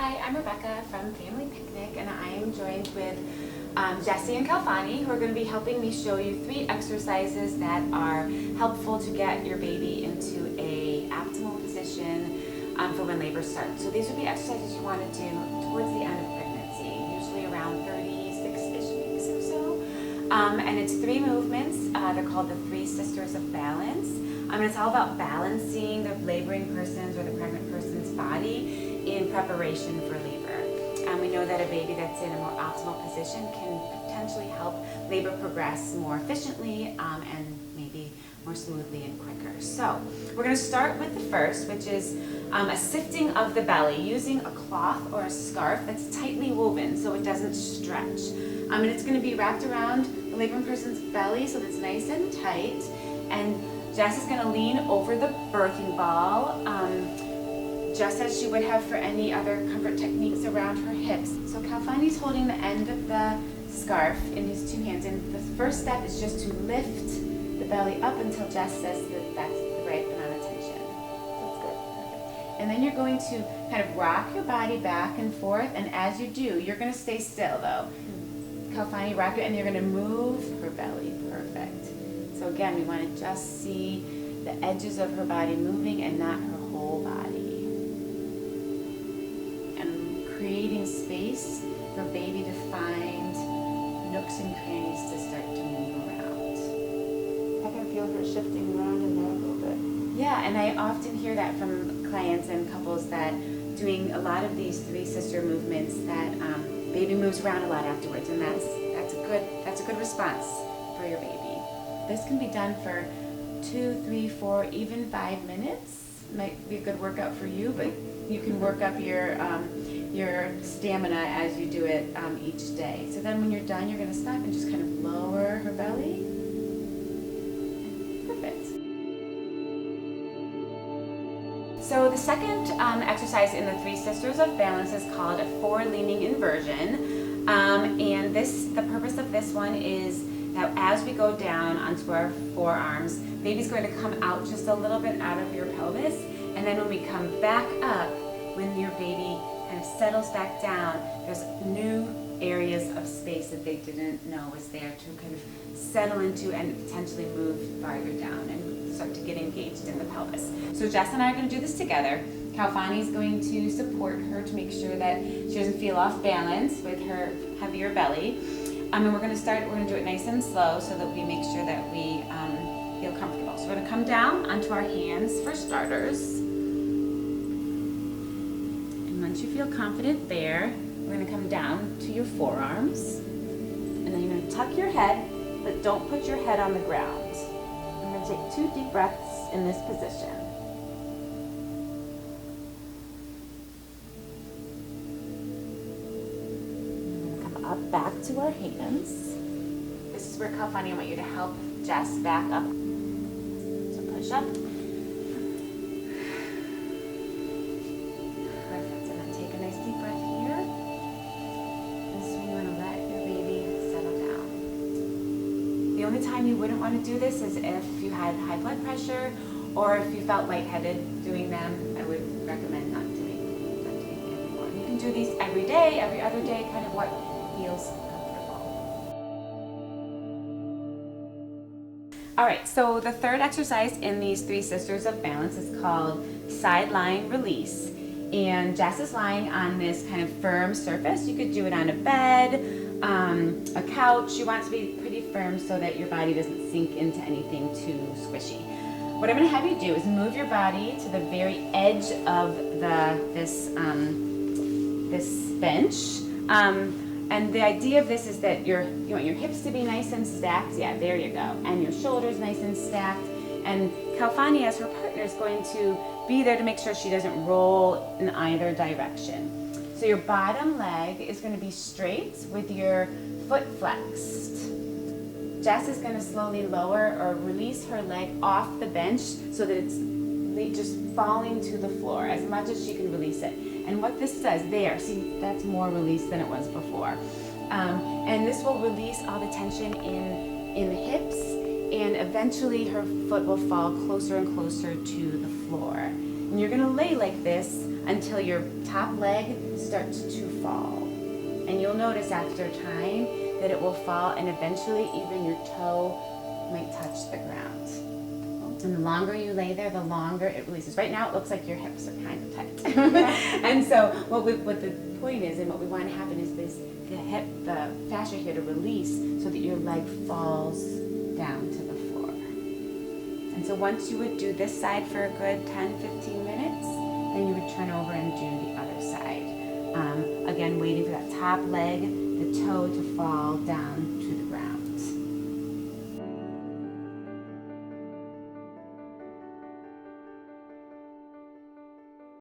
Hi, I'm Rebecca from Family Picnic, and I am joined with Jessie and Kalfani, who are going to be helping me show you 3 exercises that are helpful to get your baby into a optimal position for when labor starts. So these would be exercises you want to do towards the end of pregnancy, usually around 36-ish weeks or so. And it's 3 movements. They're called the 3 Sisters of Balance. It's all about balancing the laboring person's or the pregnant person's body in preparation for labor. We know that a baby that's in a more optimal position can potentially help labor progress more efficiently and maybe more smoothly and quicker. So we're going to start with the first, which is a sifting of the belly using a cloth or a scarf that's tightly woven so it doesn't stretch. And it's going to be wrapped around the laboring person's belly so that it's nice and tight. And Jess is going to lean over the birthing ball, just as she would have for any other comfort techniques around her hips. So Kalfani's holding the end of the scarf in his 2 hands, and the first step is just to lift the belly up until Jess says that that's the right amount of tension. That's good. Perfect. And then you're going to kind of rock your body back and forth, and as you do, you're going to stay still though. Kalfani, rock it, and you're going to move her belly. Perfect. So again, we want to just see the edges of her body moving and not her whole body. Creating space for baby to find nooks and crannies to start to move around. I can feel her shifting around in there a little bit. Yeah, and I often hear that from clients and couples that doing a lot of these 3 sister movements that baby moves around a lot afterwards, and that's a good response for your baby. This can be done for 2, 3, 4, even 5 minutes. Might be a good workout for you, but you can work up your stamina as you do it each day. So then when you're done, you're going to stop and just kind of lower her belly. Perfect. So the second exercise in the 3 Sisters of Balance is called a forward leaning inversion. And the purpose of this one is that as we go down onto our forearms, baby's going to come out just a little bit out of your pelvis. And then when we come back up, when your baby kind of settles back down, there's new areas of space that they didn't know was there to kind of settle into and potentially move farther down and start to get engaged in the pelvis. So Jess and I are going to do this together. Kalfani is going to support her to make sure that she doesn't feel off balance with her heavier belly. And we're going to do it nice and slow so that we make sure that we feel comfortable. So we're going to come down onto our hands for starters. Once you feel confident there, we're going to come down to your forearms, and then you're going to tuck your head, but don't put your head on the ground. I'm going to take 2 deep breaths in this position. We're going to come up back to our hands. This is where Kalfani, I want you to help Jess back up. So push up. The only time you wouldn't want to do this is if you had high blood pressure or if you felt lightheaded doing them. I would recommend not doing them anymore. You can do these every day, every other day, kind of what feels comfortable. All right, so the third exercise in these 3 Sisters of Balance is called side lying release. And Jess is lying on this kind of firm surface. You could do it on a bed, a couch. You want it to be pretty firm so that your body doesn't sink into anything too squishy. What I'm going to have you do is move your body to the very edge of this bench. And the idea of this is that you want your hips to be nice and stacked. Yeah, there you go. And your shoulders nice and stacked. And Kalfani, as her partner, is going to be there to make sure she doesn't roll in either direction. So your bottom leg is going to be straight with your foot flexed. Jess is going to slowly lower or release her leg off the bench so that it's just falling to the floor as much as she can release it. And what this does there, see, that's more release than it was before. And this will release all the tension in the hips, and eventually her foot will fall closer and closer to the floor. And you're gonna lay like this until your top leg starts to fall. And you'll notice after time that it will fall and eventually even your toe might touch the ground. And the longer you lay there, the longer it releases. Right now it looks like your hips are kind of tight. And so what the point is and what we want to happen is the fascia here to release so that your leg falls down to the floor. And so once you would do this side for a good 10-15 minutes, then you would turn over and do the other side. Again, waiting for that top leg, the toe to fall down to the